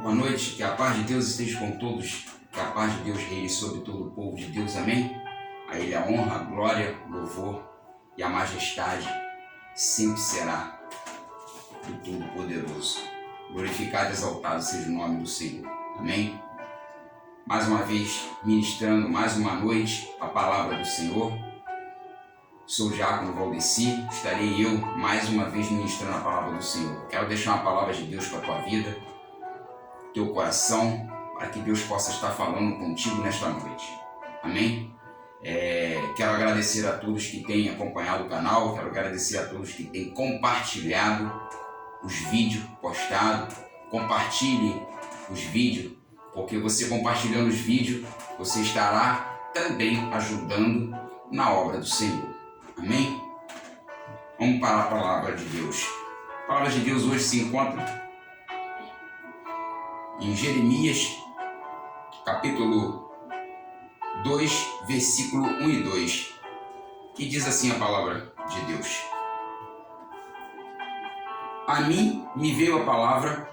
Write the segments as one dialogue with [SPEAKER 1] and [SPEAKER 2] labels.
[SPEAKER 1] Boa noite, que a paz de Deus esteja com todos, que a paz de Deus reine sobre todo o povo de Deus, amém? A Ele a honra, a glória, o louvor e a majestade sempre será do Todo-Poderoso. Glorificado e exaltado seja o nome do Senhor, amém? Mais uma vez, ministrando mais uma noite a palavra do Senhor. Sou o Diácono Valdeci, estarei eu mais uma vez ministrando a palavra do Senhor. Quero deixar uma palavra de Deus para a tua vida, teu coração, para que Deus possa estar falando contigo nesta noite. Amém? Quero agradecer a todos que têm acompanhado o canal, quero agradecer a todos que têm compartilhado os vídeos postados. Compartilhe os vídeos, porque você compartilhando os vídeos, você estará também ajudando na obra do Senhor. Amém? Vamos para a palavra de Deus. A palavra de Deus hoje se encontra em Jeremias, capítulo 2, versículo 1 e 2, que diz assim a palavra de Deus. A mim me veio a palavra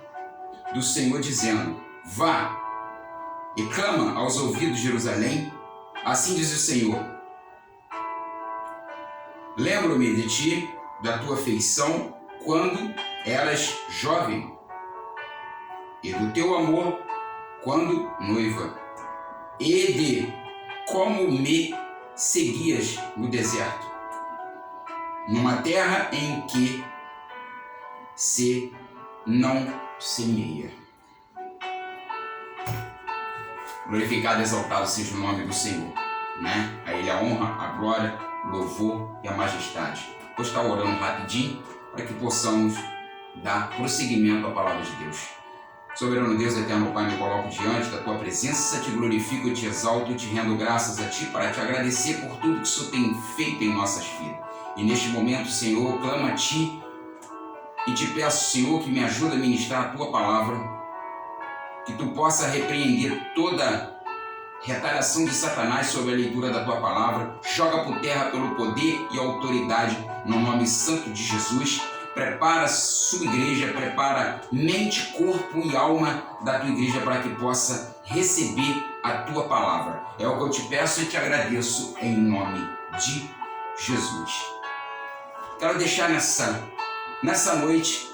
[SPEAKER 1] do Senhor dizendo: vá e clama aos ouvidos de Jerusalém, assim diz o Senhor. Lembro-me de ti, da tua afeição, quando eras jovem, e do teu amor, quando noiva, e de como me seguias no deserto, numa terra em que se não semeia. Glorificado e exaltado seja o nome do Senhor, né? A Ele a honra, a glória, o louvor e a majestade. Vou estar orando rapidinho para que possamos dar prosseguimento à palavra de Deus. Soberano Deus, eterno Pai, me coloco diante da Tua presença, te glorifico, te exalto, te rendo graças a Ti para te agradecer por tudo que o Senhor tem feito em nossas vidas. E neste momento, Senhor, eu clamo a Ti e te peço, Senhor, que me ajude a ministrar a Tua palavra, que Tu possa repreender toda retaliação de Satanás sobre a leitura da Tua palavra, joga por terra pelo poder e autoridade, no nome santo de Jesus. Prepara a sua igreja, prepara mente, corpo e alma da tua igreja para que possa receber a tua palavra. É o que eu te peço e te agradeço em nome de Jesus. Quero deixar nessa noite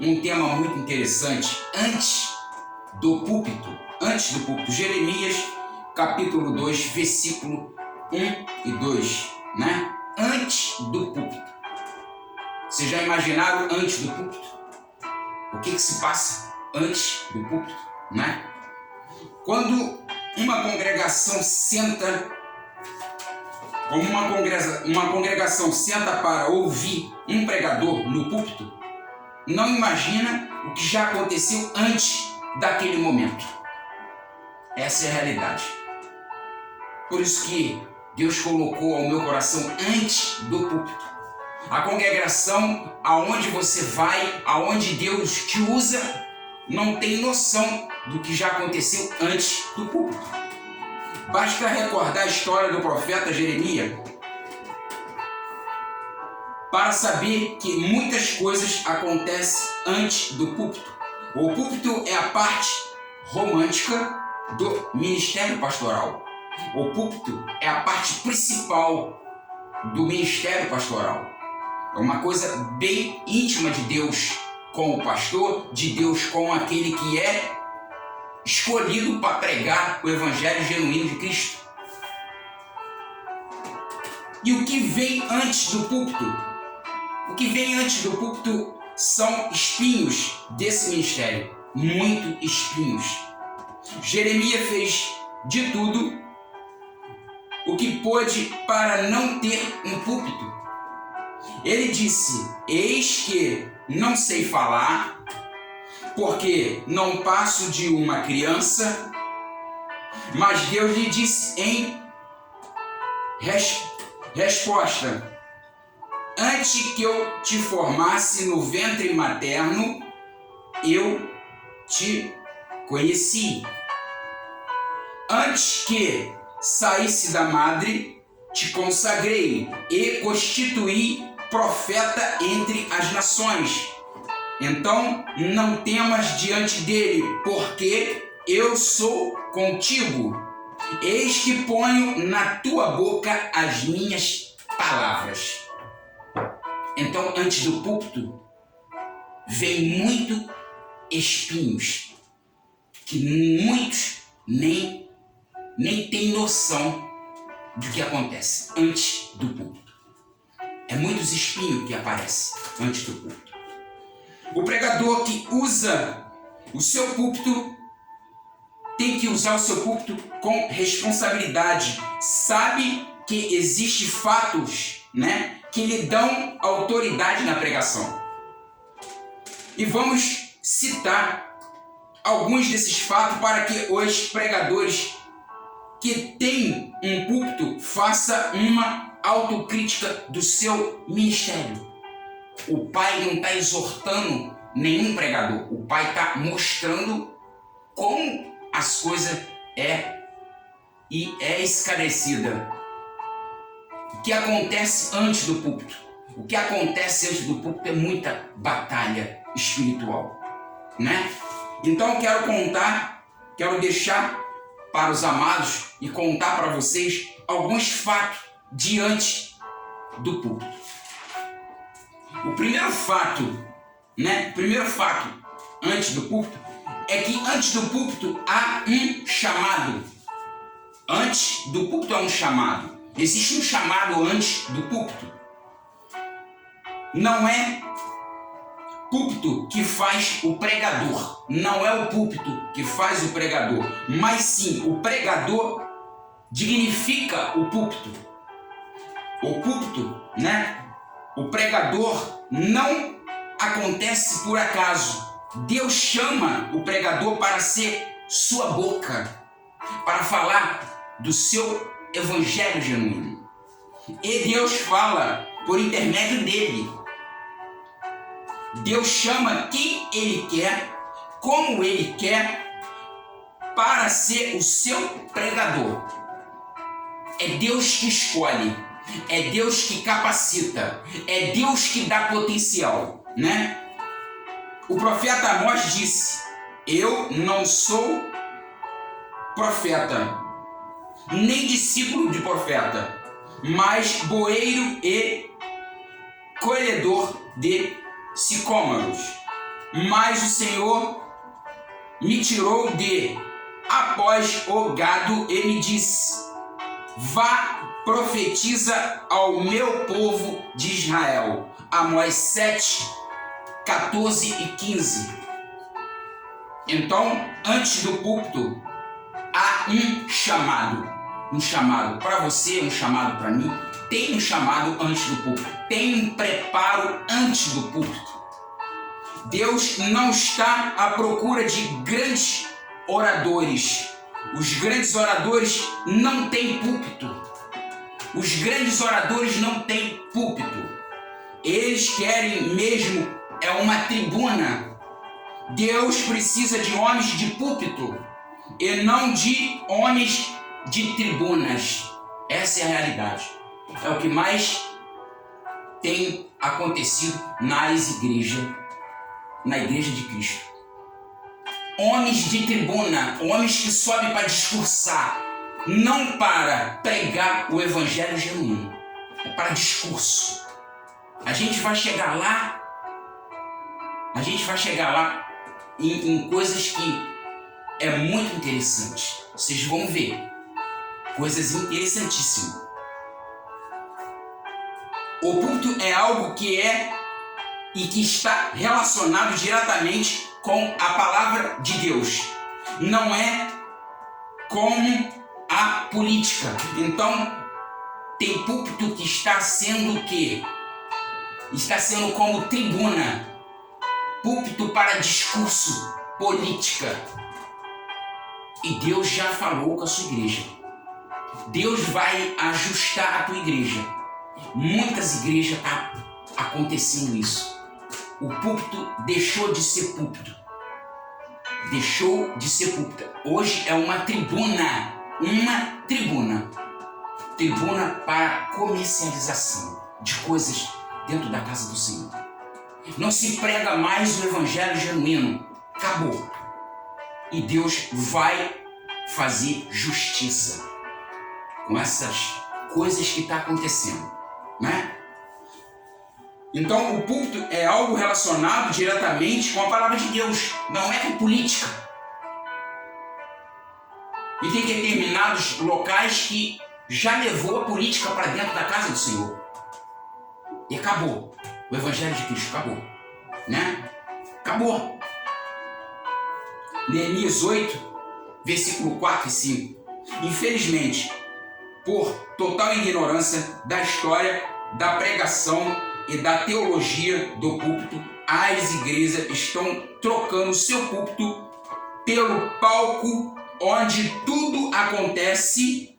[SPEAKER 1] um tema muito interessante antes do púlpito. Jeremias, capítulo 2, versículo 1 e 2, né? Antes do púlpito. Vocês já imaginaram antes do púlpito? O que se passa antes do púlpito, né? Quando uma congregação senta, como uma congregação senta para ouvir um pregador no púlpito, não imagina o que já aconteceu antes daquele momento. Essa é a realidade. Por isso que Deus colocou ao meu coração antes do púlpito. A congregação aonde você vai, aonde Deus te usa, não tem noção do que já aconteceu antes do púlpito. Basta recordar a história do profeta Jeremias para saber que muitas coisas acontecem antes do púlpito. O púlpito é a parte romântica do ministério pastoral. O púlpito é a parte principal do ministério pastoral. É uma coisa bem íntima de Deus com o pastor, de Deus com aquele que é escolhido para pregar o evangelho genuíno de Cristo. E o que vem antes do púlpito? O que vem antes do púlpito são espinhos desse ministério, muito espinhos. Jeremias fez de tudo o que pôde para não ter um púlpito. Ele disse: eis que não sei falar, porque não passo de uma criança. Mas Deus lhe disse em resposta: antes que eu te formasse no ventre materno, eu te conheci. Antes que saísse da madre, te consagrei e constituí profeta entre as nações. Então não temas diante dele, porque eu sou contigo. Eis que ponho na tua boca as minhas palavras. Então, antes do púlpito, vem muito espinhos, que muitos nem têm noção do que acontece antes do púlpito. É muitos espinhos que aparecem antes do púlpito. O pregador que usa o seu púlpito tem que usar o seu púlpito com responsabilidade. Sabe que existem fatos, que lhe dão autoridade na pregação. E vamos citar alguns desses fatos para que os pregadores que têm um púlpito façam uma autocrítica do seu ministério. O pai não está exortando nenhum pregador. O pai está mostrando como as coisas é esclarecida. O que acontece antes do púlpito? O que acontece antes do púlpito é muita batalha espiritual, Então eu quero deixar para os amados e contar para vocês alguns fatos diante do púlpito. O primeiro fato, antes do púlpito, é que antes do púlpito há um chamado. Antes do púlpito há um chamado. Existe um chamado antes do púlpito. Não é púlpito que faz o pregador. Não é o púlpito que faz o pregador. Mas sim, o pregador dignifica o púlpito. O púlpito, o pregador não acontece por acaso. Deus chama o pregador para ser sua boca, para falar do seu evangelho genuíno. E Deus fala por intermédio dele. Deus chama quem ele quer, como ele quer, para ser o seu pregador. É Deus que escolhe, é Deus que capacita, é Deus que dá potencial, O profeta Amós disse: eu não sou profeta, nem discípulo de profeta, mas boeiro e colhedor de sicômoros. Mas o Senhor me tirou de após o gado e me disse: vá, profetiza ao meu povo de Israel. Amós 7, 14 e 15. Então, antes do púlpito, há um chamado. Um chamado para você, um chamado para mim. Tem um chamado antes do púlpito. Tem um preparo antes do púlpito. Deus não está à procura de grandes oradores. Os grandes oradores não têm púlpito. Os grandes oradores não têm púlpito. Eles querem mesmo uma tribuna. Deus precisa de homens de púlpito e não de homens de tribunas. Essa é a realidade. É o que mais tem acontecido nas igrejas, na igreja de Cristo. Homens de tribuna, homens que sobem para discursar, não para pregar o evangelho genuíno, é para discurso. A gente vai chegar lá em coisas que é muito interessante. Vocês vão ver coisas interessantíssimas. O púlpito é algo que é e que está relacionado diretamente com a palavra de Deus. Não é como a política. Então, tem púlpito que está sendo o quê? Está sendo como tribuna. Púlpito para discurso, política. E Deus já falou com a sua igreja. Deus vai ajustar a tua igreja. Muitas igrejas está acontecendo isso. O púlpito deixou de ser púlpito. Deixou de ser púlpito. Hoje é uma tribuna. Uma tribuna. Tribuna para comercialização de coisas dentro da casa do Senhor. Não se prega mais o evangelho genuíno. Acabou. E Deus vai fazer justiça com essas coisas que estão acontecendo, né? Então, o púlpito é algo relacionado diretamente com a palavra de Deus, não é com política. E tem determinados locais que já levou a política para dentro da casa do Senhor. E acabou. O Evangelho de Cristo acabou, né? Acabou. Neemias 8, versículo 4 e 5. Infelizmente, por total ignorância da história, da pregação e da teologia do púlpito, as igrejas estão trocando seu púlpito pelo palco onde tudo acontece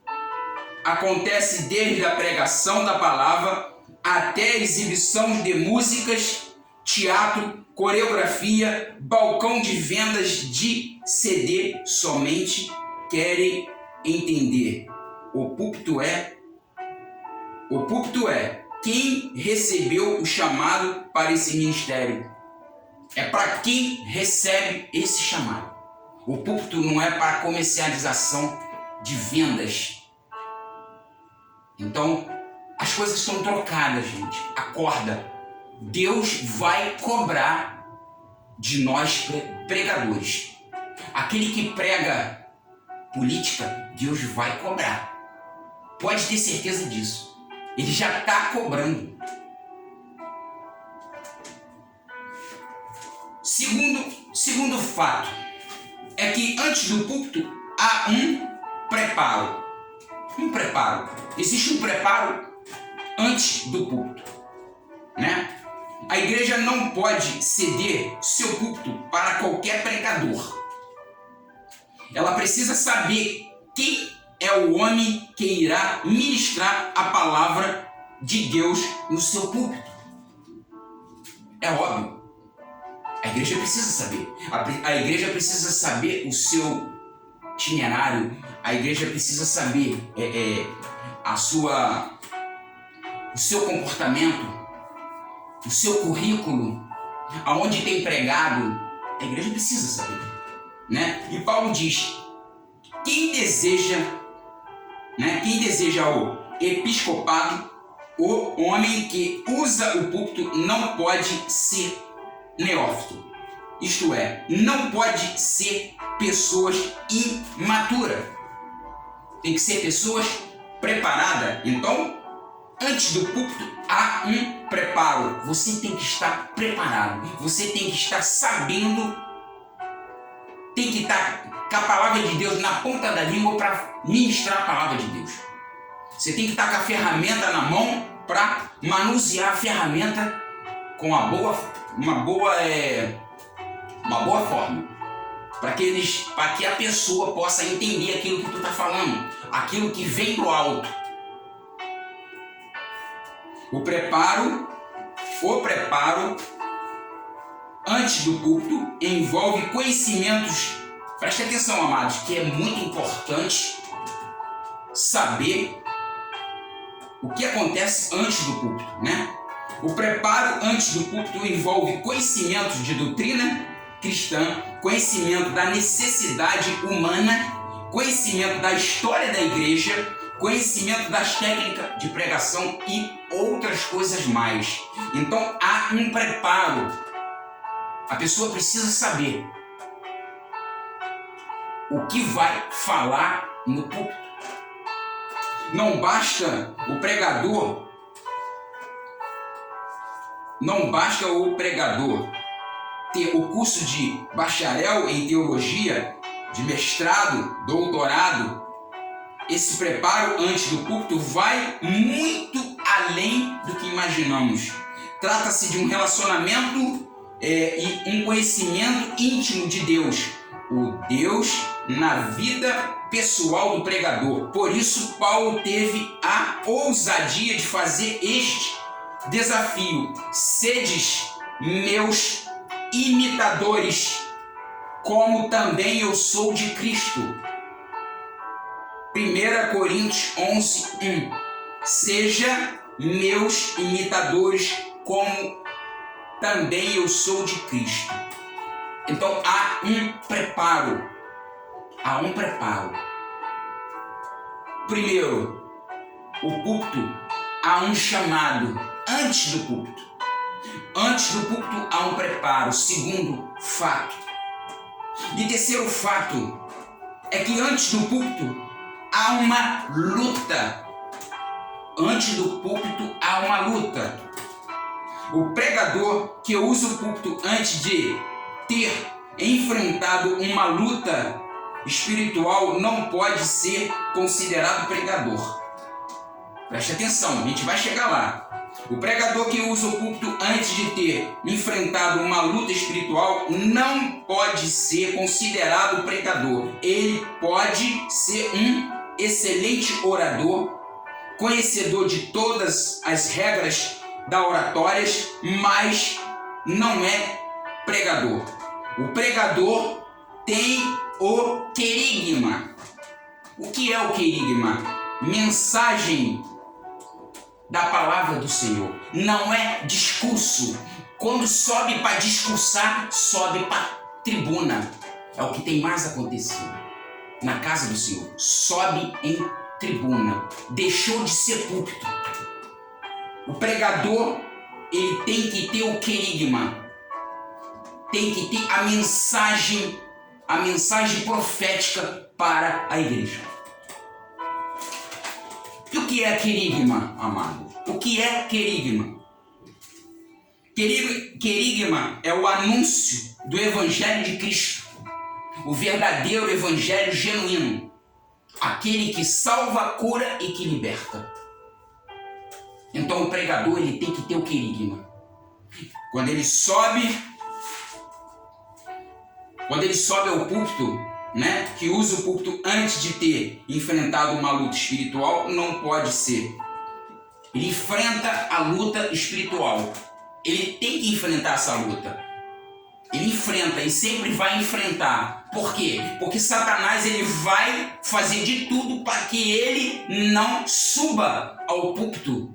[SPEAKER 1] desde a pregação da palavra até a exibição de músicas, teatro, coreografia, balcão de vendas de CD. Somente querem entender. O púlpito é quem recebeu o chamado para esse ministério. É para quem recebe esse chamado. O púlpito não é para comercialização de vendas. Então, as coisas estão trocadas, gente. Acorda. Deus vai cobrar de nós pregadores. Aquele que prega política, Deus vai cobrar. Pode ter certeza disso. Ele já está cobrando. Segundo fato é que antes do púlpito há um preparo. Existe um preparo antes do púlpito, né? A igreja não pode ceder seu púlpito para qualquer pregador. Ela precisa saber quem é o homem que irá ministrar a palavra de Deus no seu púlpito. É óbvio. A igreja precisa saber. A igreja precisa saber o seu itinerário. A igreja precisa saber o seu comportamento, o seu currículo, aonde tem pregado. A igreja precisa saber, né? E Paulo diz: quem deseja o episcopado, o homem que usa o púlpito não pode ser neófito. Isto é, não pode ser pessoas imaturas. Tem que ser pessoas preparadas. Então, antes do púlpito há um preparo. Você tem que estar preparado. Você tem que estar sabendo. Tem que estar com a palavra de Deus na ponta da língua para ministrar a palavra de Deus. Você tem que estar com a ferramenta na mão para manusear a ferramenta com uma boa forma. Para que a pessoa possa entender aquilo que tu está falando. Aquilo que vem do alto. O preparo antes do púlpito envolve conhecimentos. Preste atenção, amados, que é muito importante saber o que acontece antes do púlpito, né? O preparo antes do púlpito envolve conhecimento de doutrina cristã, conhecimento da necessidade humana, conhecimento da história da igreja, conhecimento das técnicas de pregação e outras coisas mais. Então há um preparo. A pessoa precisa saber o que vai falar no púlpito. Não basta o pregador ter o curso de bacharel em teologia, de mestrado, doutorado. Esse preparo antes do púlpito vai muito além do que imaginamos. Trata-se de um relacionamento e um conhecimento íntimo de Deus. O Deus na vida pessoal do pregador. Por isso, Paulo teve a ousadia de fazer este desafio: sedes meus imitadores, como também eu sou de Cristo. 1 Coríntios 11:1. Seja meus imitadores, como também eu sou de Cristo. Então há um preparo. Há um preparo. Primeiro, o púlpito, há um chamado antes do púlpito. Antes do púlpito há um preparo. Segundo, fato. E terceiro fato é que antes do púlpito há uma luta. Antes do púlpito há uma luta. O pregador que usa o púlpito antes de ter enfrentado uma luta espiritual não pode ser considerado pregador. Preste atenção, a gente vai chegar lá. O pregador que usa o púlpito antes de ter enfrentado uma luta espiritual não pode ser considerado pregador. Ele pode ser um excelente orador, conhecedor de todas as regras da oratória, mas não é pregador. O pregador tem o querigma. O que é o querigma? Mensagem da palavra do Senhor. Não é discurso. Quando sobe para discursar, sobe para tribuna. É o que tem mais acontecido na casa do Senhor. Sobe em tribuna. Deixou de ser púlpito. O pregador, ele tem que ter o querigma. Tem que ter a mensagem profética para a igreja. E o que é querigma, amado? O que é querigma? Querigma é o anúncio do Evangelho de Cristo, o verdadeiro Evangelho genuíno, aquele que salva, cura e que liberta. Então o pregador, ele tem que ter o querigma. Quando ele sobe ao púlpito, né, que usa o púlpito antes de ter enfrentado uma luta espiritual, não pode ser. Ele enfrenta a luta espiritual. Ele tem que enfrentar essa luta. Ele enfrenta e sempre vai enfrentar. Por quê? Porque Satanás, ele vai fazer de tudo para que ele não suba ao púlpito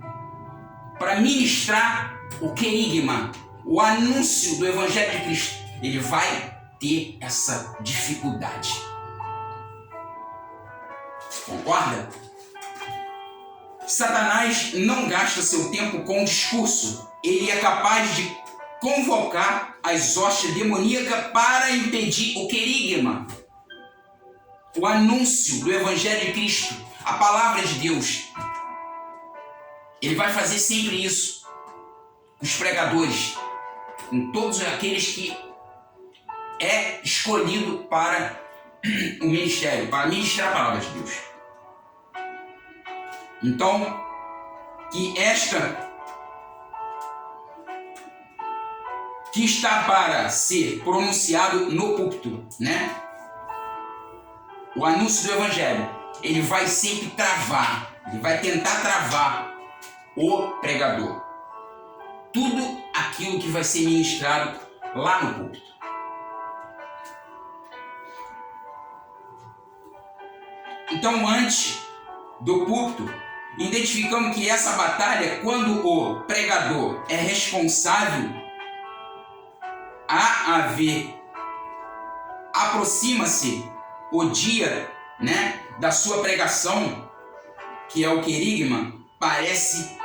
[SPEAKER 1] para ministrar o querigma, o anúncio do Evangelho de Cristo. Ele vai ter essa dificuldade. Concorda? Satanás não gasta seu tempo com discurso. Ele é capaz de convocar as hostes demoníacas para impedir o querigma, o anúncio do Evangelho de Cristo, a palavra de Deus. Ele vai fazer sempre isso com os pregadores, com todos aqueles que é escolhido para o ministério, para ministrar a palavra de Deus. Então, que está para ser pronunciado no púlpito, né? O anúncio do Evangelho, ele vai sempre travar, ele vai tentar travar o pregador. Tudo aquilo que vai ser ministrado lá no púlpito. Então, antes do púlpito, identificamos que essa batalha, quando o pregador é responsável a haver, aproxima-se o dia, né, da sua pregação, que é o querigma, parece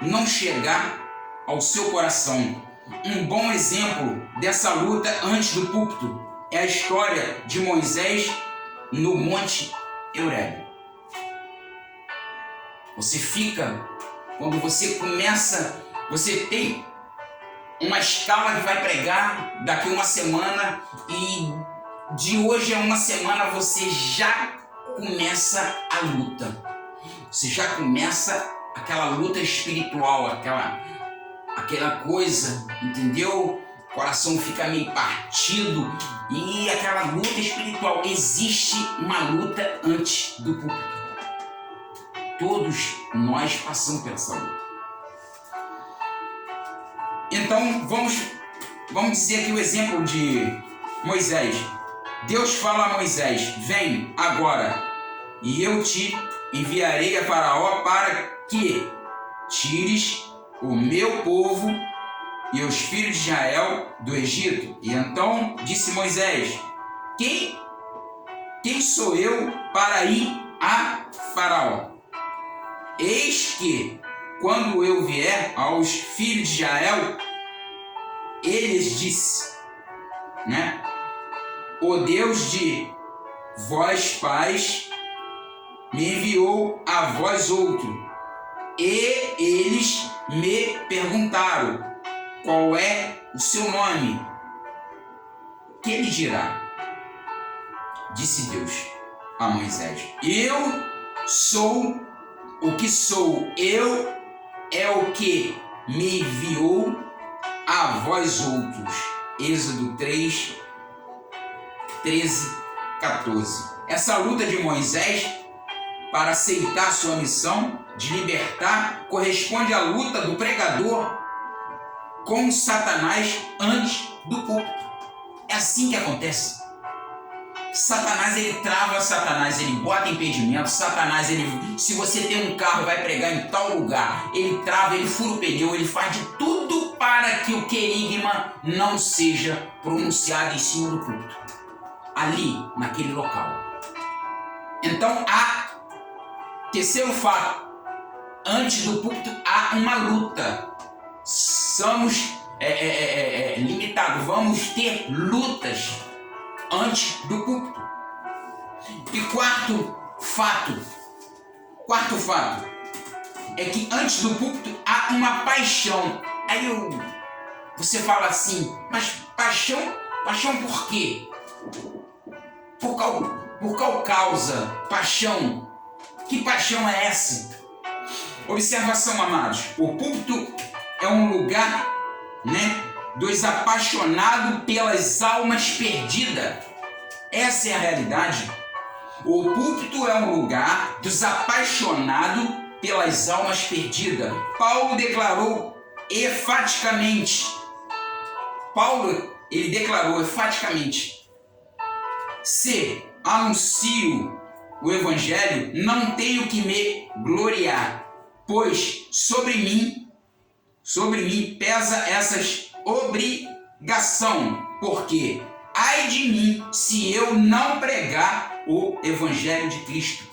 [SPEAKER 1] não chegar ao seu coração. Um bom exemplo dessa luta antes do púlpito é a história de Moisés no Monte Eurébio. Quando você começa, você tem uma escala que vai pregar daqui a uma semana, e de hoje a uma semana você já começa a luta. Você já começa aquela luta espiritual, aquela coisa, entendeu? O coração fica meio partido e aquela luta espiritual. Existe uma luta antes do púlpito. Todos nós passamos por essa luta. Então, vamos dizer aqui o exemplo de Moisés. Deus fala a Moisés: vem agora, e eu te enviarei a Faraó para que tires o meu povo e os filhos de Israel do Egito. E então disse Moisés: Quem sou eu para ir a Faraó? Eis que, quando eu vier aos filhos de Israel, eles disse, o Deus de vós pais me enviou a vós outro. E eles me perguntaram: qual é o seu nome? Que ele dirá? Disse Deus a Moisés: eu sou o que sou. Eu é o que me enviou a vós outros. Êxodo 3, 13, 14. Essa luta de Moisés para aceitar sua missão de libertar corresponde à luta do pregador com Satanás antes do púlpito. É assim que acontece. Satanás, ele trava Satanás, ele bota impedimento. Satanás, se você tem um carro e vai pregar em tal lugar, ele trava, ele fura o pneu, ele faz de tudo para que o querigma não seja pronunciado em cima do púlpito, ali, naquele local. Então, terceiro fato, antes do púlpito há uma luta. Somos limitados, vamos ter lutas antes do púlpito. E quarto fato é que antes do púlpito há uma paixão. Aí você fala assim: mas paixão por quê? Por qual causa? Paixão. Que paixão é essa? Observação, amados. O púlpito é um lugar, dos apaixonados pelas almas perdidas. Essa é a realidade. O púlpito é um lugar dos apaixonados pelas almas perdidas. Paulo declarou enfaticamente. Se anuncio o evangelho, não tenho que me gloriar, pois sobre mim pesa essas obrigação, porque ai de mim se eu não pregar o evangelho de Cristo.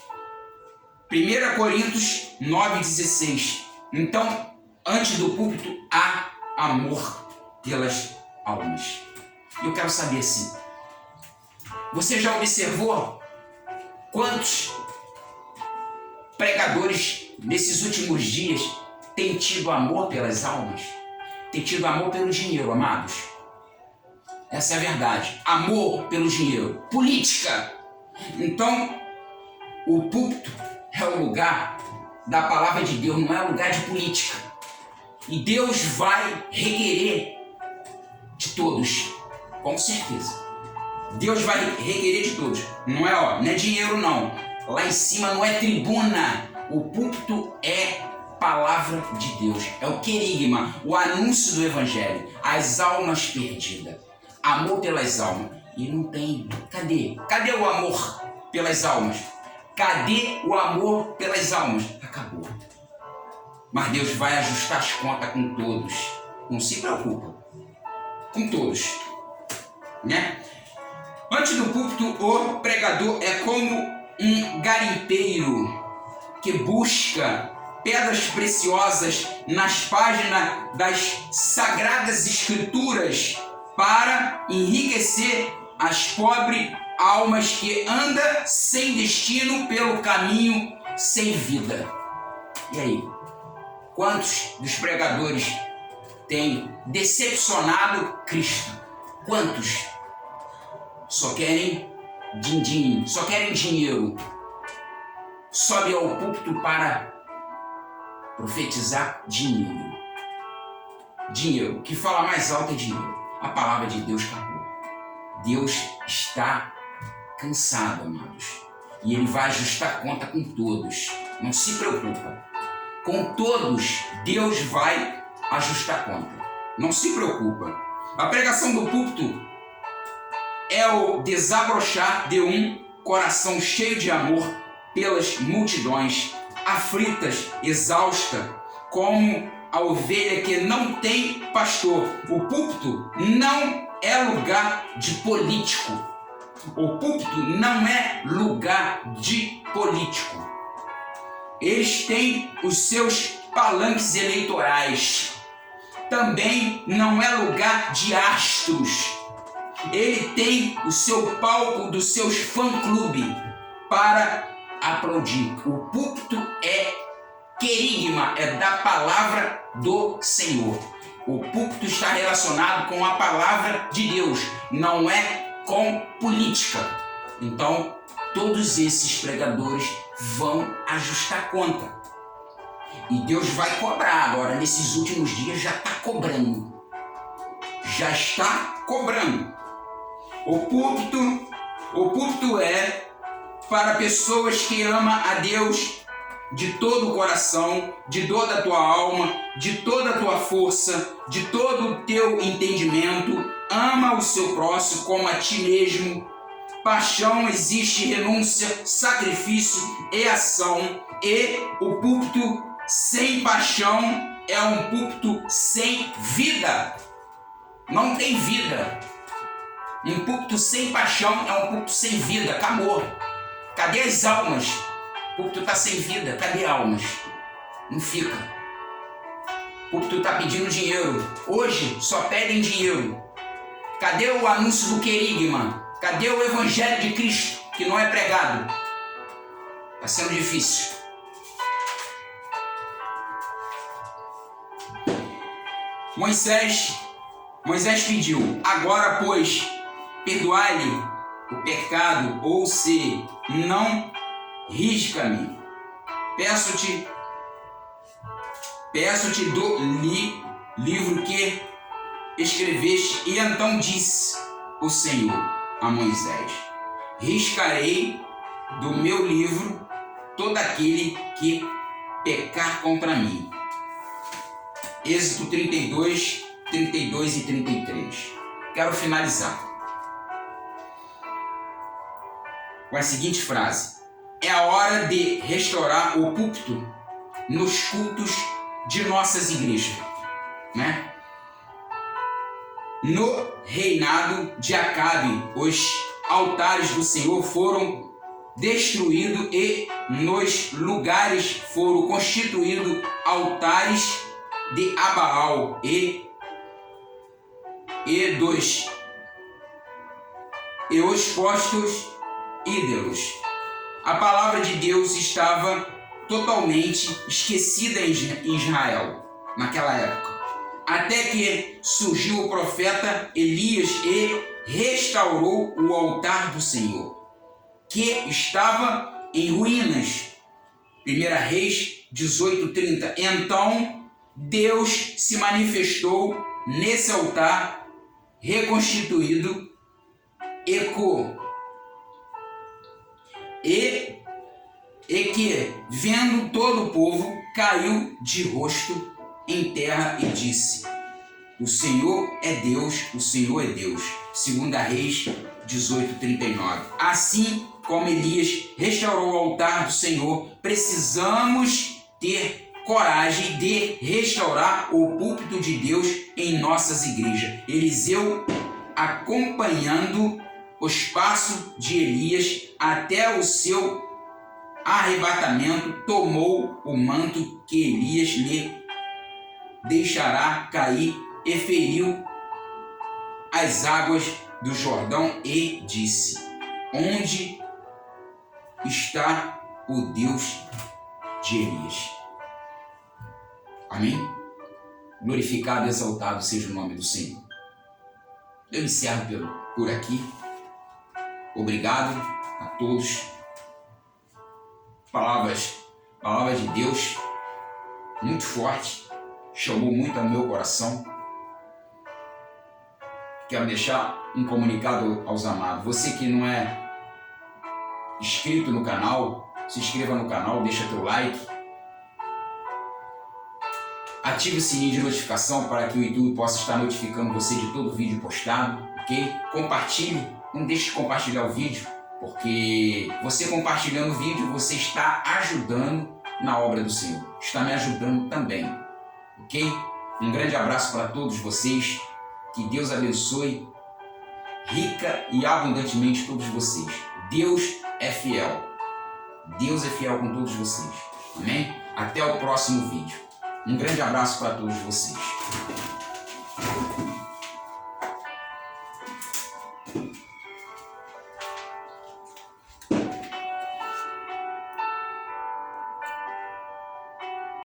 [SPEAKER 1] 1 Coríntios 9,16. Então, antes do púlpito há amor pelas almas. Eu quero saber assim, você já observou quantos pregadores nesses últimos dias têm tido amor pelas almas? Tem tido amor pelo dinheiro, amados. Essa é a verdade. Amor pelo dinheiro. Política. Então, o púlpito é o lugar da palavra de Deus, não é lugar de política. E Deus vai requerer de todos, com certeza. Deus vai requerer de todos. Não é dinheiro não. Lá em cima não é tribuna. O púlpito é palavra de Deus. É o querigma, o anúncio do evangelho. As almas perdidas. Amor pelas almas. E não tem. Cadê o amor pelas almas? Cadê o amor pelas almas? Acabou. Mas Deus vai ajustar as contas com todos. Não se preocupa. Com todos. Antes do púlpito, o pregador é como um garimpeiro que busca pedras preciosas nas páginas das Sagradas Escrituras para enriquecer as pobres almas que andam sem destino pelo caminho sem vida. E aí? Quantos dos pregadores têm decepcionado Cristo? Quantos? Só querem din-din, só querem dinheiro. Sobe ao púlpito para profetizar dinheiro. Dinheiro. O que fala mais alto é dinheiro. A palavra de Deus acabou. Deus está cansado, amados. E Ele vai ajustar conta com todos. Não se preocupa. Com todos, Deus vai ajustar conta. Não se preocupa. A pregação do púlpito é o desabrochar de um coração cheio de amor pelas multidões, aflitas, exaustas, como a ovelha que não tem pastor. O púlpito não é lugar de político. O púlpito não é lugar de político. Eles têm os seus palanques eleitorais. Também não é lugar de astros. Ele tem o seu palco dos seus fã-clube para aplaudir. O púlpito é querigma, é da palavra do Senhor. O púlpito está relacionado com a palavra de Deus, não é com política. Então, todos esses pregadores vão ajustar conta. E Deus vai cobrar agora, nesses últimos dias já está cobrando. Já está cobrando. O púlpito é para pessoas que amam a Deus de todo o coração, de toda a tua alma, de toda a tua força, de todo o teu entendimento. Ama o seu próximo como a ti mesmo. Paixão existe renúncia, sacrifício e ação. E o púlpito sem paixão é um púlpito sem vida. Não tem vida. Um púlpito sem paixão é um púlpito sem vida. Acabou. Cadê as almas? O púlpito está sem vida. Cadê almas? Não fica. O púlpito está pedindo dinheiro. Hoje só pedem dinheiro. Cadê o anúncio do querigma? Cadê o evangelho de Cristo que não é pregado? Está sendo difícil. Moisés pediu: agora, pois, perdoai-lhe o pecado, ou se não, risca-me. Peço-te do livro que escreveste. E então disse o Senhor a Moisés: riscarei do meu livro todo aquele que pecar contra mim. Êxodo 32, 32 e 33. Quero finalizar com a seguinte frase: é a hora de restaurar o púlpito nos cultos de nossas igrejas, né? No reinado de Acabe, os altares do Senhor foram destruídos e nos lugares foram constituídos altares de Abaal e os postos ídolos. A palavra de Deus estava totalmente esquecida em Israel naquela época, até que surgiu o profeta Elias e restaurou o altar do Senhor, que estava em ruínas. 1 Reis 18:30. Então Deus se manifestou nesse altar reconstituído e que, vendo todo o povo, caiu de rosto em terra e disse: o Senhor é Deus, o Senhor é Deus. 2 Reis 18:39. Assim como Elias restaurou o altar do Senhor, precisamos ter coragem de restaurar o púlpito de Deus em nossas igrejas. Eliseu, acompanhando os passos de Elias até o seu arrebatamento, tomou o manto que Elias lhe deixará cair e feriu as águas do Jordão e disse: onde está o Deus de Elias? Amém? Glorificado e exaltado seja o nome do Senhor. Eu encerro por aqui. Obrigado a todos. Palavras de Deus muito forte, chamou muito ao meu coração. Quero deixar um comunicado aos amados. Você que não é inscrito no canal, se inscreva no canal, deixa teu like. Ative o sininho de notificação para que o YouTube possa estar notificando você de todo vídeo postado, ok? Compartilhe, não deixe de compartilhar o vídeo, porque você compartilhando o vídeo, você está ajudando na obra do Senhor. Está me ajudando também, ok? Um grande abraço para todos vocês. Que Deus abençoe rica e abundantemente todos vocês. Deus é fiel. Deus é fiel com todos vocês. Amém? Até o próximo vídeo. Um grande abraço para todos vocês.